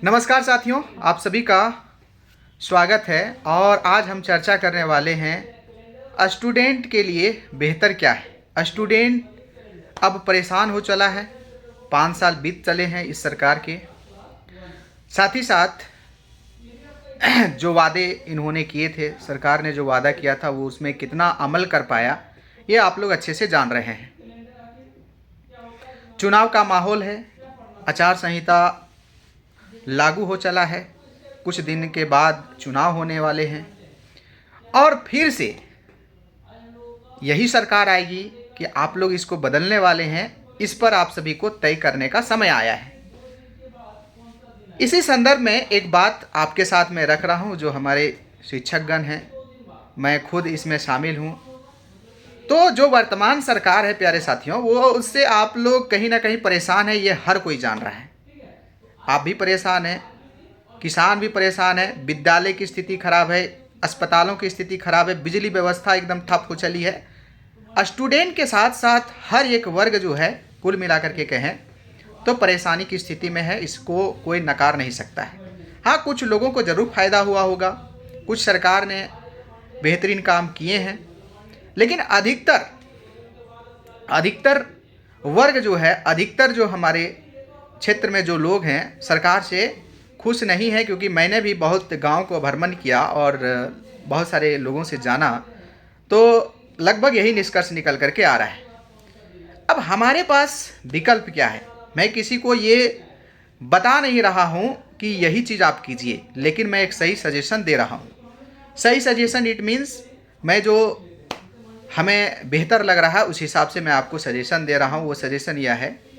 नमस्कार साथियों, आप सभी का स्वागत है। और आज हम चर्चा करने वाले हैं स्टूडेंट के लिए बेहतर क्या है। स्टूडेंट अब परेशान हो चला है, 5 साल बीत चले हैं इस सरकार के। साथ ही साथ जो वादे इन्होंने किए थे, सरकार ने जो वादा किया था वो उसमें कितना अमल कर पाया ये आप लोग अच्छे से जान रहे हैं। चुनाव का माहौल है, आचार संहिता लागू हो चला है, कुछ दिन के बाद चुनाव होने वाले हैं और फिर से यही सरकार आएगी कि आप लोग इसको बदलने वाले हैं। इस पर आप सभी को तय करने का समय आया है। इसी संदर्भ में एक बात आपके साथ में रख रहा हूं, जो हमारे शिक्षकगण हैं, मैं खुद इसमें शामिल हूं। तो जो वर्तमान सरकार है प्यारे साथियों, वो उससे आप लोग कहीं ना कहीं परेशान है, ये हर कोई जान रहा है। आप भी परेशान हैं, किसान भी परेशान है, विद्यालय की स्थिति खराब है, अस्पतालों की स्थिति खराब है, बिजली व्यवस्था एकदम ठप हो चली है। स्टूडेंट के साथ साथ हर एक वर्ग जो है, कुल मिलाकर के कहें तो परेशानी की स्थिति में है, इसको कोई नकार नहीं सकता है। हाँ, कुछ लोगों को ज़रूर फ़ायदा हुआ होगा, कुछ सरकार ने बेहतरीन काम किए हैं, लेकिन अधिकतर वर्ग जो है, अधिकतर जो हमारे क्षेत्र में जो लोग हैं सरकार से खुश नहीं है। क्योंकि मैंने भी बहुत गांव को भ्रमण किया और बहुत सारे लोगों से जाना, तो लगभग यही निष्कर्ष निकल करके आ रहा है। अब हमारे पास विकल्प क्या है, मैं किसी को ये बता नहीं रहा हूँ कि यही चीज़ आप कीजिए, लेकिन मैं एक सही सजेशन दे रहा हूँ। सही सजेशन इट मीन्स मैं जो हमें बेहतर लग रहा है उस हिसाब से मैं आपको सजेशन दे रहा हूँ। वो सजेशन यह है,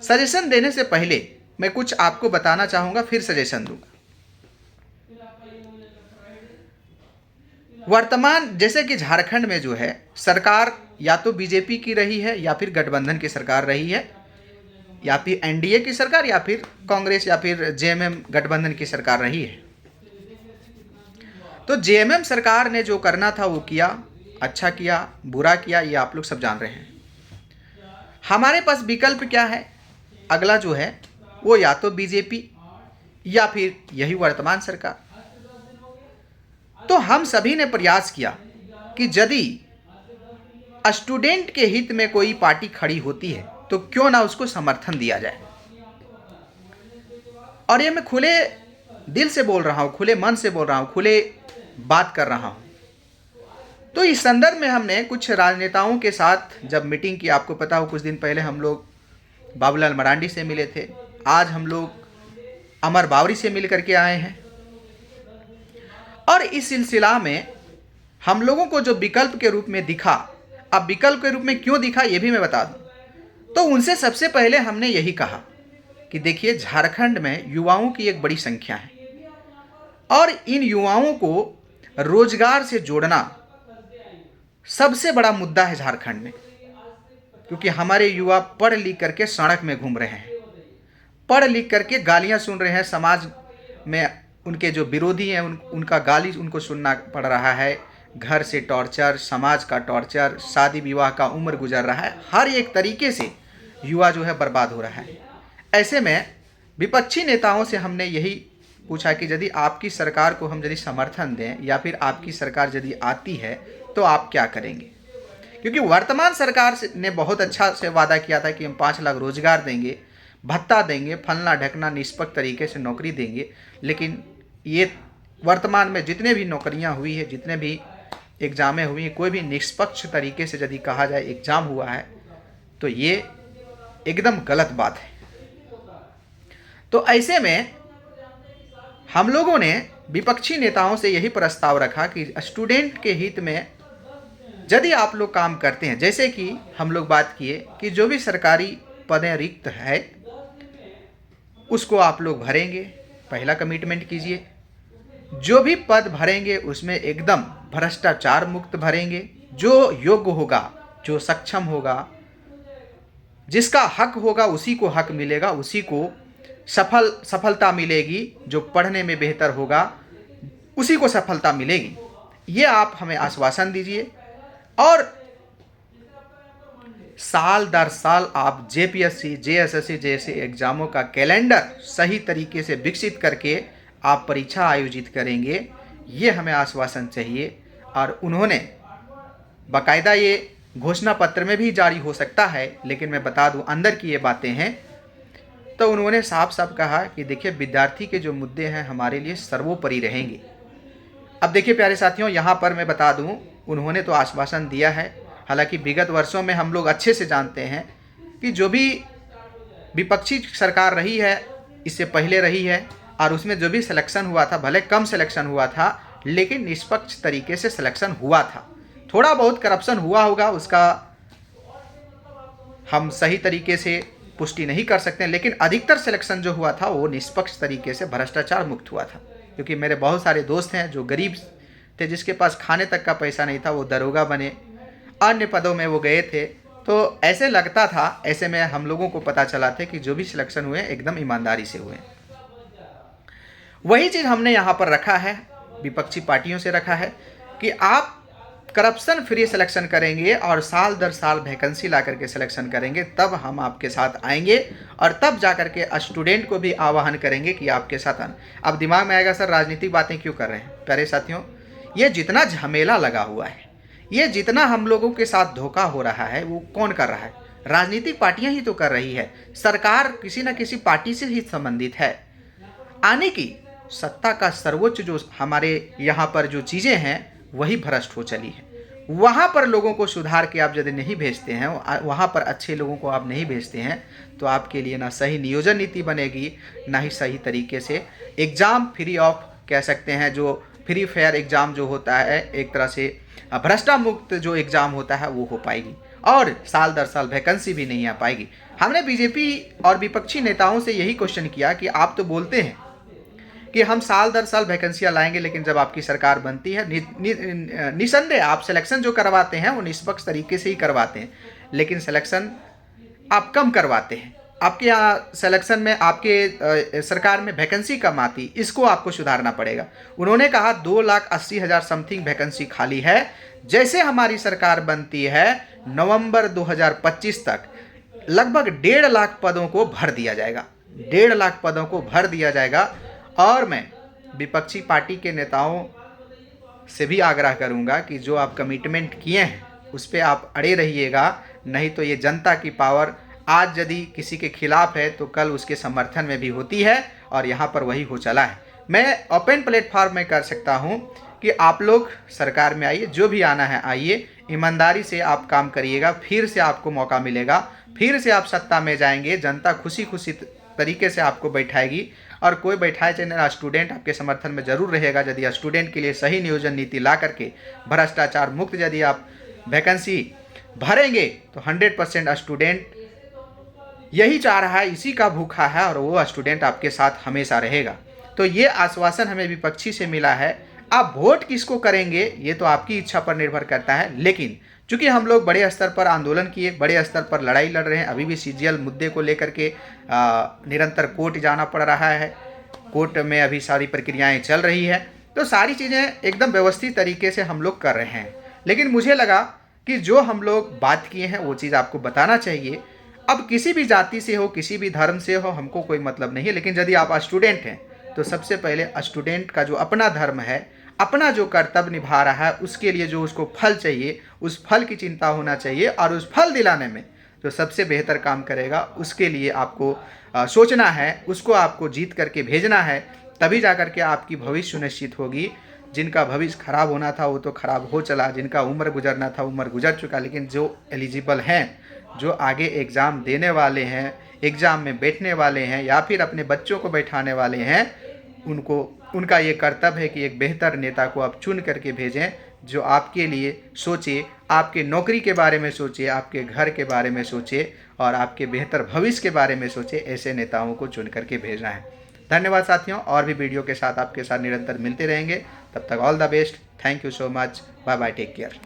सजेशन देने से पहले मैं कुछ आपको बताना चाहूँगा, फिर सजेशन दूंगा। वर्तमान जैसे कि झारखंड में जो है सरकार या तो बीजेपी की रही है, या फिर गठबंधन की सरकार रही है, या फिर एनडीए की सरकार, या फिर कांग्रेस, या फिर जेएमएम गठबंधन की सरकार रही है। तो जेएमएम सरकार ने जो करना था वो किया, अच्छा किया, बुरा किया, ये आप लोग सब जान रहे हैं। हमारे पास विकल्प क्या है, अगला जो है वो या तो बीजेपी या फिर यही वर्तमान सरकार। तो हम सभी ने प्रयास किया कि यदि स्टूडेंट के हित में कोई पार्टी खड़ी होती है तो क्यों ना उसको समर्थन दिया जाए। और ये मैं खुले दिल से बोल रहा हूँ, खुले मन से बोल रहा हूँ, खुले बात कर रहा हूँ। तो इस संदर्भ में हमने कुछ राजनेताओं के साथ जब मीटिंग की, आपको पता हो कुछ दिन पहले हम लोग बाबूलाल मरांडी से मिले थे, आज हम लोग अमर बावरी से मिल करके आए हैं। और इस सिलसिला में हम लोगों को जो विकल्प के रूप में दिखा, अब विकल्प के रूप में क्यों दिखा ये भी मैं बता दूं। तो उनसे सबसे पहले हमने यही कहा कि देखिए, झारखंड में युवाओं की एक बड़ी संख्या है और इन युवाओं को रोजगार से जोड़ना सबसे बड़ा मुद्दा है झारखंड में। क्योंकि हमारे युवा पढ़ लिख करके सड़क में घूम रहे हैं, पढ़ लिख करके गालियां सुन रहे हैं, समाज में उनके जो विरोधी हैं उनका गाली उनको सुनना पड़ रहा है। घर से टॉर्चर, समाज का टॉर्चर, शादी विवाह का उम्र गुजर रहा है, हर एक तरीके से युवा जो है बर्बाद हो रहा है। ऐसे में विपक्षी नेताओं से हमने यही पूछा कि यदि आपकी सरकार को हम यदि समर्थन दें या फिर आपकी सरकार यदि आती है तो आप क्या करेंगे। क्योंकि वर्तमान सरकार ने बहुत अच्छा से वादा किया था कि हम 5 लाख रोजगार देंगे, भत्ता देंगे, फलना ढकना, निष्पक्ष तरीके से नौकरी देंगे। लेकिन ये वर्तमान में जितने भी नौकरियां हुई है, जितने भी एग्ज़ामें हुई हैं, कोई भी निष्पक्ष तरीके से यदि कहा जाए एग्ज़ाम हुआ है तो ये एकदम गलत बात है। तो ऐसे में हम लोगों ने विपक्षी नेताओं से यही प्रस्ताव रखा कि स्टूडेंट के हित में यदि आप लोग काम करते हैं, जैसे कि हम लोग बात किए कि जो भी सरकारी पदें रिक्त है उसको आप लोग भरेंगे, पहला कमिटमेंट कीजिए। जो भी पद भरेंगे उसमें एकदम भ्रष्टाचार मुक्त भरेंगे। जो योग्य होगा, जो सक्षम होगा, जिसका हक होगा उसी को हक मिलेगा, उसी को सफलता मिलेगी। जो पढ़ने में बेहतर होगा उसी को सफलता मिलेगी। ये आप हमें आश्वासन दीजिए। और साल दर साल आप जेपीएससी, जेएसएससी जैसे एग्ज़ामों का कैलेंडर सही तरीके से विकसित करके आप परीक्षा आयोजित करेंगे, ये हमें आश्वासन चाहिए। और उन्होंने बाकायदा ये घोषणा पत्र में भी जारी हो सकता है, लेकिन मैं बता दूं अंदर की ये बातें हैं। तो उन्होंने साफ साफ कहा कि देखिए विद्यार्थी के जो मुद्दे हैं हमारे लिए सर्वोपरि रहेंगे। अब देखिए प्यारे साथियों, यहाँ पर मैं बता दूं उन्होंने तो आश्वासन दिया है। हालांकि विगत वर्षों में हम लोग अच्छे से जानते हैं कि जो भी विपक्षी सरकार रही है, इससे पहले रही है, और उसमें जो भी सिलेक्शन हुआ था, भले कम सिलेक्शन हुआ था लेकिन निष्पक्ष तरीके से सिलेक्शन हुआ था। थोड़ा बहुत करप्शन हुआ होगा, उसका हम सही तरीके से पुष्टि नहीं कर सकते, लेकिन अधिकतर सिलेक्शन जो हुआ था वो निष्पक्ष तरीके से भ्रष्टाचार मुक्त हुआ था। क्योंकि मेरे बहुत सारे दोस्त हैं जो गरीब थे, जिसके पास खाने तक का पैसा नहीं था, वो दरोगा बने, अन्य पदों में वो गए थे। तो ऐसे लगता था, ऐसे में हम लोगों को पता चला था कि जो भी सिलेक्शन हुए एकदम ईमानदारी से हुए। वही चीज़ हमने यहाँ पर रखा है, विपक्षी पार्टियों से रखा है कि आप करप्शन फ्री सिलेक्शन करेंगे और साल दर साल वैकेंसी ला करके सिलेक्शन करेंगे, तब हम आपके साथ आएंगे और तब जा करके स्टूडेंट को भी आह्वान करेंगे कि आपके साथ आना। अब दिमाग में आएगा सर राजनीतिक बातें क्यों कर रहे हैं? प्यारे साथियों, ये जितना झमेला लगा हुआ है, ये जितना हम लोगों के साथ धोखा हो रहा है, वो कौन कर रहा है? राजनीतिक पार्टियां ही तो कर रही है। सरकार किसी न किसी पार्टी से ही संबंधित है। आने की सत्ता का सर्वोच्च जो हमारे यहाँ पर जो चीज़ें हैं वही भ्रष्ट हो चली है। वहाँ पर लोगों को सुधार के आप यदि नहीं भेजते हैं, वहाँ पर अच्छे लोगों को आप नहीं भेजते हैं, तो आपके लिए ना सही नियोजन नीति बनेगी, ना ही सही तरीके से एग्ज़ाम फ्री ऑफ कह सकते हैं, जो फ्री फेयर एग्ज़ाम जो होता है, एक तरह से भ्रष्टा मुक्त जो एग्ज़ाम होता है वो हो पाएगी, और साल दर साल वैकेंसी भी नहीं आ पाएगी। हमने बीजेपी और विपक्षी नेताओं से यही क्वेश्चन किया कि आप तो बोलते हैं कि हम साल दर साल वैकेंसियाँ लाएंगे, लेकिन जब आपकी सरकार बनती है, निसंदेह आप सिलेक्शन जो करवाते हैं वो निष्पक्ष तरीके से ही करवाते हैं, लेकिन सिलेक्शन आप कम करवाते हैं। आपके यहाँ सिलेक्शन में, आपके सरकार में वैकेंसी कम आती, इसको आपको सुधारना पड़ेगा। उन्होंने कहा 2,80,000 समथिंग वैकेंसी खाली है। जैसे हमारी सरकार बनती है नवंबर 2025 तक लगभग 1.5 लाख पदों को भर दिया जाएगा, 1.5 लाख पदों को भर दिया जाएगा। और मैं विपक्षी पार्टी के नेताओं से भी आग्रह करूंगा कि जो आप कमिटमेंट किए हैं उस पर आप अड़े रहिएगा, नहीं तो ये जनता की पावर आज यदि किसी के खिलाफ है तो कल उसके समर्थन में भी होती है, और यहाँ पर वही हो चला है। मैं ओपन प्लेटफॉर्म में कर सकता हूँ कि आप लोग सरकार में आइए, जो भी आना है आइए, ईमानदारी से आप काम करिएगा, फिर से आपको मौका मिलेगा, फिर से आप सत्ता में जाएंगे, जनता खुशी खुशी तरीके से आपको बैठाएगी। और कोई बैठाए चाहे स्टूडेंट आपके समर्थन में जरूर रहेगा, यदि स्टूडेंट के लिए सही नियोजन नीति ला करके भ्रष्टाचार मुक्त यदि आप वैकेंसी भरेंगे तो 100% स्टूडेंट यही चाह रहा है, इसी का भूखा है, और वो स्टूडेंट आपके साथ हमेशा रहेगा। तो ये आश्वासन हमें विपक्षी से मिला है। आप वोट किसको करेंगे ये तो आपकी इच्छा पर निर्भर करता है, लेकिन चूँकि हम लोग बड़े स्तर पर आंदोलन किए, बड़े स्तर पर लड़ाई लड़ रहे हैं, अभी भी सीजीएल मुद्दे को लेकर के निरंतर कोर्ट जाना पड़ रहा है, कोर्ट में अभी सारी प्रक्रियाएं चल रही है, तो सारी चीज़ें एकदम व्यवस्थित तरीके से हम लोग कर रहे हैं। लेकिन मुझे लगा कि जो हम लोग बात किए हैं वो चीज़ आपको बताना चाहिए। अब किसी भी जाति से हो, किसी भी धर्म से हो, हमको कोई मतलब नहीं है, लेकिन यदि आप स्टूडेंट हैं तो सबसे पहले स्टूडेंट का जो अपना धर्म है, अपना जो कर्तव्य निभा रहा है, उसके लिए जो उसको फल चाहिए, उस फल की चिंता होना चाहिए, और उस फल दिलाने में जो सबसे बेहतर काम करेगा उसके लिए आपको सोचना है, उसको आपको जीत करके भेजना है, तभी जा कर के आपकी भविष्य सुनिश्चित होगी। जिनका भविष्य खराब होना था वो तो खराब हो चला, जिनका उम्र गुजरना था उम्र गुजर चुका, लेकिन जो एलिजिबल हैं, जो आगे एग्ज़ाम देने वाले हैं, एग्ज़ाम में बैठने वाले हैं, या फिर अपने बच्चों को बैठाने वाले हैं, उनका ये कर्तव्य है कि एक बेहतर नेता को आप चुन करके भेजें, जो आपके लिए सोचे, आपके नौकरी के बारे में सोचे, आपके घर के बारे में सोचे, और आपके बेहतर भविष्य के बारे में सोचे। ऐसे नेताओं को चुन करके भेजना है। धन्यवाद साथियों, और भी वीडियो के साथ आपके साथ निरंतर मिलते रहेंगे। तब तक all the best, thank you so much, bye bye, take care.